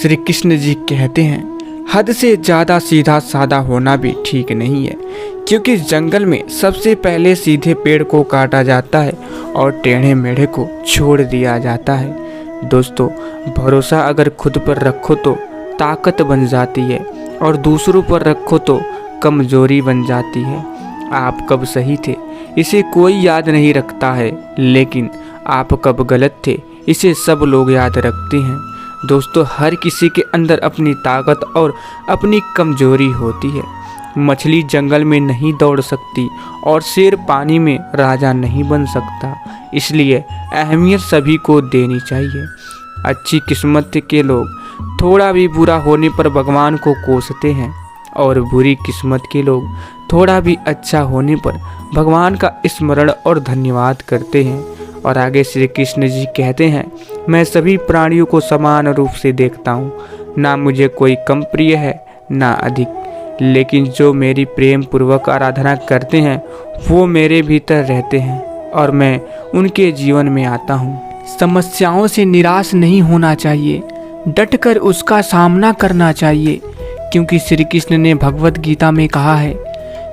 श्री कृष्ण जी कहते हैं, हद से ज़्यादा सीधा साधा होना भी ठीक नहीं है, क्योंकि जंगल में सबसे पहले सीधे पेड़ को काटा जाता है और टेढ़े मेढ़े को छोड़ दिया जाता है। दोस्तों, भरोसा अगर खुद पर रखो तो ताकत बन जाती है और दूसरों पर रखो तो कमजोरी बन जाती है। आप कब सही थे इसे कोई याद नहीं रखता है, लेकिन आप कब गलत थे इसे सब लोग याद रखते हैं। दोस्तों, हर किसी के अंदर अपनी ताकत और अपनी कमजोरी होती है। मछली जंगल में नहीं दौड़ सकती और शेर पानी में राजा नहीं बन सकता, इसलिए अहमियत सभी को देनी चाहिए। अच्छी किस्मत के लोग थोड़ा भी बुरा होने पर भगवान को कोसते हैं और बुरी किस्मत के लोग थोड़ा भी अच्छा होने पर भगवान का स्मरण और धन्यवाद करते हैं। और आगे श्री कृष्ण जी कहते हैं, मैं सभी प्राणियों को समान रूप से देखता हूँ, ना मुझे कोई कम प्रिय है ना अधिक, लेकिन जो मेरी प्रेम पूर्वक आराधना करते हैं वो मेरे भीतर रहते हैं और मैं उनके जीवन में आता हूँ। समस्याओं से निराश नहीं होना चाहिए, डटकर उसका सामना करना चाहिए, क्योंकि श्री कृष्ण ने भगवत गीता में कहा है,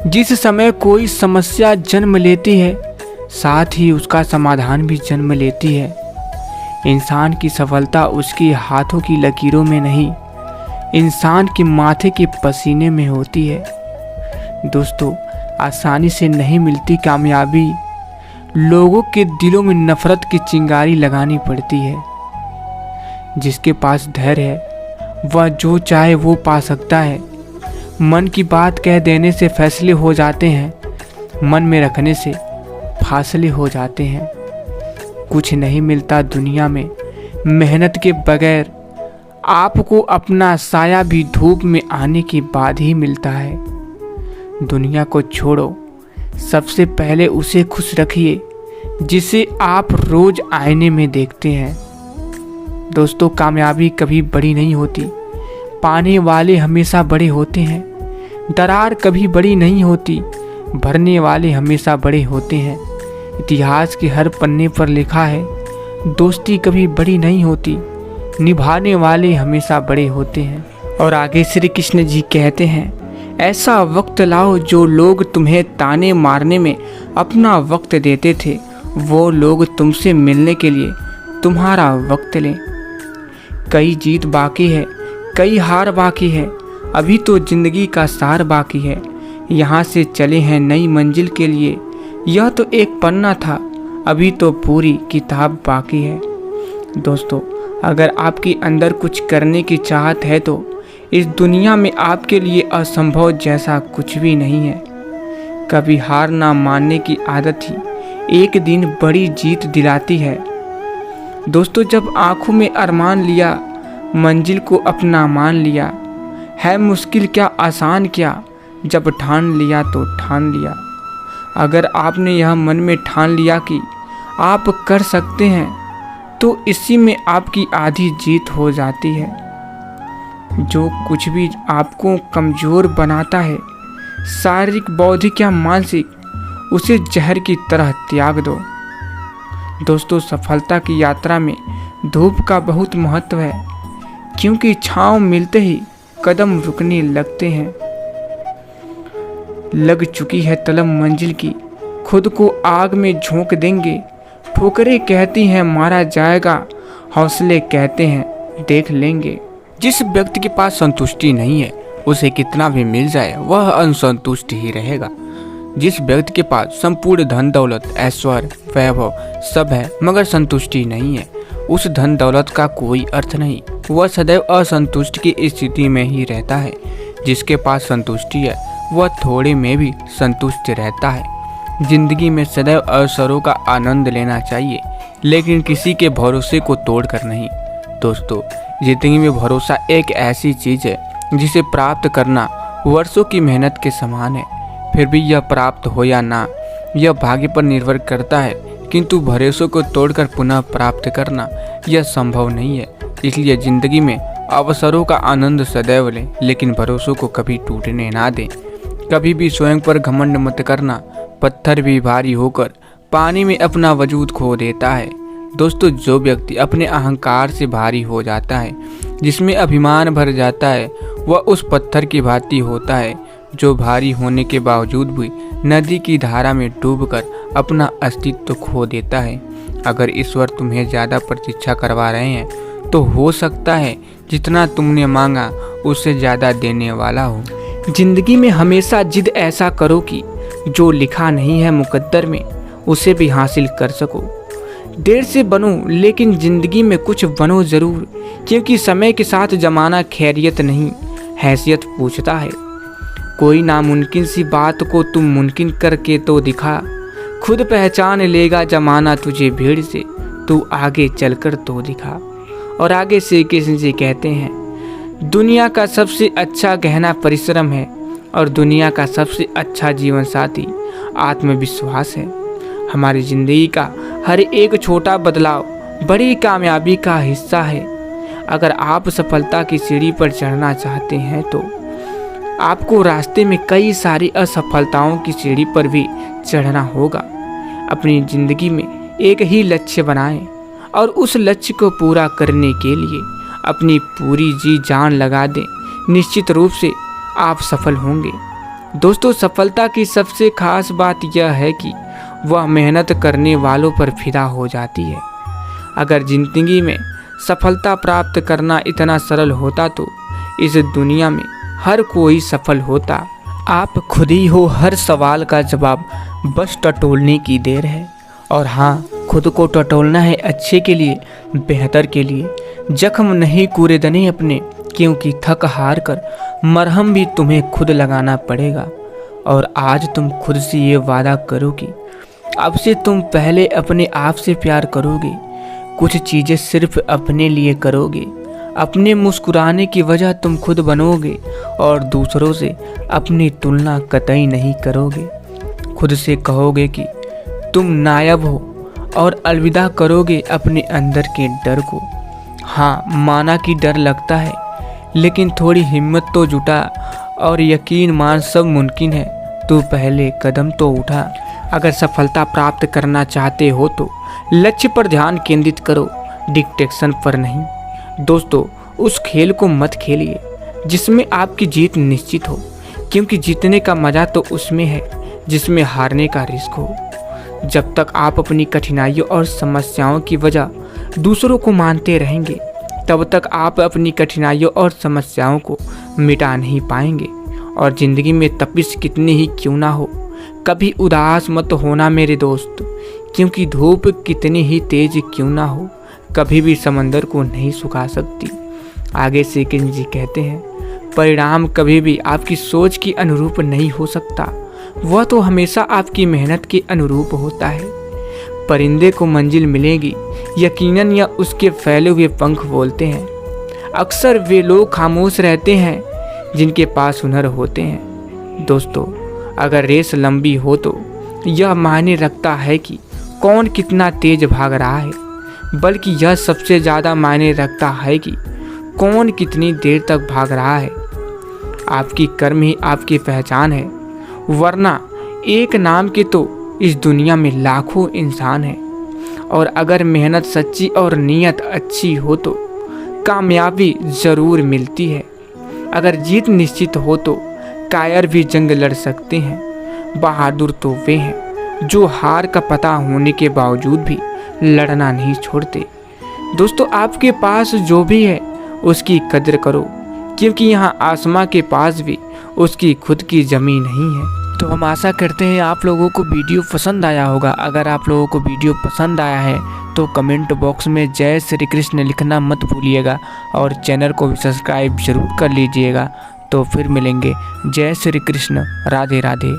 जिस समय कोई समस्या जन्म लेती है साथ ही उसका समाधान भी जन्म लेती है। इंसान की सफलता उसके हाथों की लकीरों में नहीं, इंसान के माथे के पसीने में होती है। दोस्तों, आसानी से नहीं मिलती कामयाबी, लोगों के दिलों में नफरत की चिंगारी लगानी पड़ती है। जिसके पास धैर्य है वह जो चाहे वो पा सकता है। मन की बात कह देने से फैसले हो जाते हैं, मन में रखने से फासले हो जाते हैं। कुछ नहीं मिलता दुनिया में मेहनत के बगैर, आपको अपना साया भी धूप में आने के बाद ही मिलता है। दुनिया को छोड़ो, सबसे पहले उसे खुश रखिए जिसे आप रोज आईने में देखते हैं। दोस्तों, कामयाबी कभी बड़ी नहीं होती, पाने वाले हमेशा बड़े होते हैं। दरार कभी बड़ी नहीं होती, भरने वाले हमेशा बड़े होते हैं। इतिहास के हर पन्ने पर लिखा है, दोस्ती कभी बड़ी नहीं होती, निभाने वाले हमेशा बड़े होते हैं। और आगे श्री कृष्ण जी कहते हैं, ऐसा वक्त लाओ जो लोग तुम्हें ताने मारने में अपना वक्त देते थे, वो लोग तुमसे मिलने के लिए तुम्हारा वक्त लें। कई जीत बाकी है, कई हार बाकी है, अभी तो जिंदगी का सार बाकी है। यहाँ से चले हैं नई मंजिल के लिए, यह तो एक पन्ना था, अभी तो पूरी किताब बाकी है। दोस्तों, अगर आपके अंदर कुछ करने की चाहत है तो इस दुनिया में आपके लिए असंभव जैसा कुछ भी नहीं है। कभी हार ना मानने की आदत ही एक दिन बड़ी जीत दिलाती है। दोस्तों, जब आंखों में अरमान लिया, मंजिल को अपना मान लिया, है मुश्किल क्या आसान क्या, जब ठान लिया तो ठान लिया। अगर आपने यह मन में ठान लिया कि आप कर सकते हैं, तो इसी में आपकी आधी जीत हो जाती है। जो कुछ भी आपको कमज़ोर बनाता है, शारीरिक, बौद्धिक या मानसिक, उसे जहर की तरह त्याग दो। दोस्तों, सफलता की यात्रा में धूप का बहुत महत्व है, क्योंकि छांव मिलते ही कदम रुकने लगते हैं। लग चुकी है तलब मंजिल की, खुद को आग में झोंक देंगे। ठोकरें कहती हैं मारा जाएगा, हौसले कहते हैं देख लेंगे। जिस व्यक्ति के पास संतुष्टि नहीं है, उसे कितना भी मिल जाए वह असंतुष्ट ही रहेगा। जिस व्यक्ति के पास संपूर्ण धन दौलत, ऐश्वर्य, वैभव सब है मगर संतुष्टि नहीं है, उस धन दौलत का कोई अर्थ नहीं, वह सदैव असंतुष्ट की स्थिति में ही रहता है। जिसके पास संतुष्टि है वह थोड़े में भी संतुष्ट रहता है। जिंदगी में सदैव अवसरों का आनंद लेना चाहिए, लेकिन किसी के भरोसे को तोड़कर नहीं। दोस्तों, जिंदगी में भरोसा एक ऐसी चीज़ है जिसे प्राप्त करना वर्षों की मेहनत के समान है। फिर भी यह प्राप्त हो या ना, यह भाग्य पर निर्भर करता है, किंतु भरोसों को तोड़कर पुनः प्राप्त करना यह संभव नहीं है। इसलिए जिंदगी में अवसरों का आनंद सदैव लें, लेकिन भरोसों को कभी टूटने ना दें। कभी भी स्वयं पर घमंड मत करना, पत्थर भी भारी होकर पानी में अपना वजूद खो देता है। दोस्तों, जो व्यक्ति अपने अहंकार से भारी हो जाता है जिसमें अभिमान भर जाता है वह उस पत्थर की भांति होता है जो भारी होने के बावजूद भी नदी की धारा में डूबकर अपना अस्तित्व खो देता है। अगर ईश्वर तुम्हें ज़्यादा प्रतीक्षा करवा रहे हैं तो हो सकता है जितना तुमने मांगा उससे ज़्यादा देने वाला हो। जिंदगी में हमेशा जिद ऐसा करो कि जो लिखा नहीं है मुकद्दर में उसे भी हासिल कर सको। देर से बनो लेकिन ज़िंदगी में कुछ बनो ज़रूर, क्योंकि समय के साथ ज़माना खैरियत नहीं हैसियत पूछता है। कोई नामुमकिन सी बात को तुम मुमकिन करके तो दिखा, खुद पहचान लेगा ज़माना तुझे भीड़ से, तू आगे चलकर तो दिखा। और आगे से किसी से कहते हैं दुनिया का सबसे अच्छा गहना परिश्रम है और दुनिया का सबसे अच्छा जीवन साथी आत्मविश्वास है। हमारी ज़िंदगी का हर एक छोटा बदलाव बड़ी कामयाबी का हिस्सा है। अगर आप सफलता की सीढ़ी पर चढ़ना चाहते हैं तो आपको रास्ते में कई सारी असफलताओं की सीढ़ी पर भी चढ़ना होगा। अपनी ज़िंदगी में एक ही लक्ष्य बनाएं और उस लक्ष्य को पूरा करने के लिए अपनी पूरी जी जान लगा दें। निश्चित रूप से आप सफल होंगे। दोस्तों, सफलता की सबसे खास बात यह है कि वह मेहनत करने वालों पर फिदा हो जाती है। अगर ज़िंदगी में सफलता प्राप्त करना इतना सरल होता तो इस दुनिया में हर कोई सफल होता। आप खुद ही हो हर सवाल का जवाब, बस टटोलने की देर है। और हाँ, खुद को टटोलना है अच्छे के लिए, बेहतर के लिए। जख्म नहीं कूरेदने अपने, क्योंकि थक हार कर मरहम भी तुम्हें खुद लगाना पड़ेगा। और आज तुम खुद से ये वादा करो कि अब से तुम पहले अपने आप से प्यार करोगे, कुछ चीज़ें सिर्फ अपने लिए करोगे, अपने मुस्कुराने की वजह तुम खुद बनोगे और दूसरों से अपनी तुलना कतई नहीं करोगे। खुद से कहोगे कि तुम नायाब हो और अलविदा करोगे अपने अंदर के डर को। हाँ, माना कि डर लगता है, लेकिन थोड़ी हिम्मत तो जुटा और यकीन मान सब मुमकिन है। तू पहले कदम तो उठा। अगर सफलता प्राप्त करना चाहते हो तो लक्ष्य पर ध्यान केंद्रित करो, डिक्टेशन पर नहीं। दोस्तों, उस खेल को मत खेलिए जिसमें आपकी जीत निश्चित हो, क्योंकि जीतने का मज़ा तो उसमें है जिसमें हारने का रिस्क हो। जब तक आप अपनी कठिनाइयों और समस्याओं की वजह दूसरों को मानते रहेंगे, तब तक आप अपनी कठिनाइयों और समस्याओं को मिटा नहीं पाएंगे। और ज़िंदगी में तपिश कितनी ही क्यों ना हो, कभी उदास मत होना मेरे दोस्त, क्योंकि धूप कितनी ही तेज क्यों ना हो, कभी भी समंदर को नहीं सुखा सकती। आगे से किंजी कहते हैं परिणाम कभी भी आपकी सोच के अनुरूप नहीं हो सकता, वह तो हमेशा आपकी मेहनत के अनुरूप होता है। परिंदे को मंजिल मिलेगी यकीनन, या उसके फैले हुए पंख बोलते हैं। अक्सर वे लोग खामोश रहते हैं जिनके पास हुनर होते हैं। दोस्तों, अगर रेस लंबी हो तो यह मायने रखता है कि कौन कितना तेज भाग रहा है, बल्कि यह सबसे ज़्यादा मायने रखता है कि कौन कितनी देर तक भाग रहा है। आपकी कर्म ही आपकी पहचान है, वरना एक नाम के तो इस दुनिया में लाखों इंसान हैं। और अगर मेहनत सच्ची और नीयत अच्छी हो तो कामयाबी ज़रूर मिलती है। अगर जीत निश्चित हो तो कायर भी जंग लड़ सकते हैं। बहादुर तो वे हैं जो हार का पता होने के बावजूद भी लड़ना नहीं छोड़ते। दोस्तों, आपके पास जो भी है उसकी कदर करो, क्योंकि यहाँ आसमां के पास भी उसकी खुद की ज़मीन नहीं है। तो हम आशा करते हैं आप लोगों को वीडियो पसंद आया होगा। अगर आप लोगों को वीडियो पसंद आया है तो कमेंट बॉक्स में जय श्री कृष्ण लिखना मत भूलिएगा और चैनल को भी सब्सक्राइब जरूर कर लीजिएगा। तो फिर मिलेंगे। जय श्री कृष्ण, राधे राधे।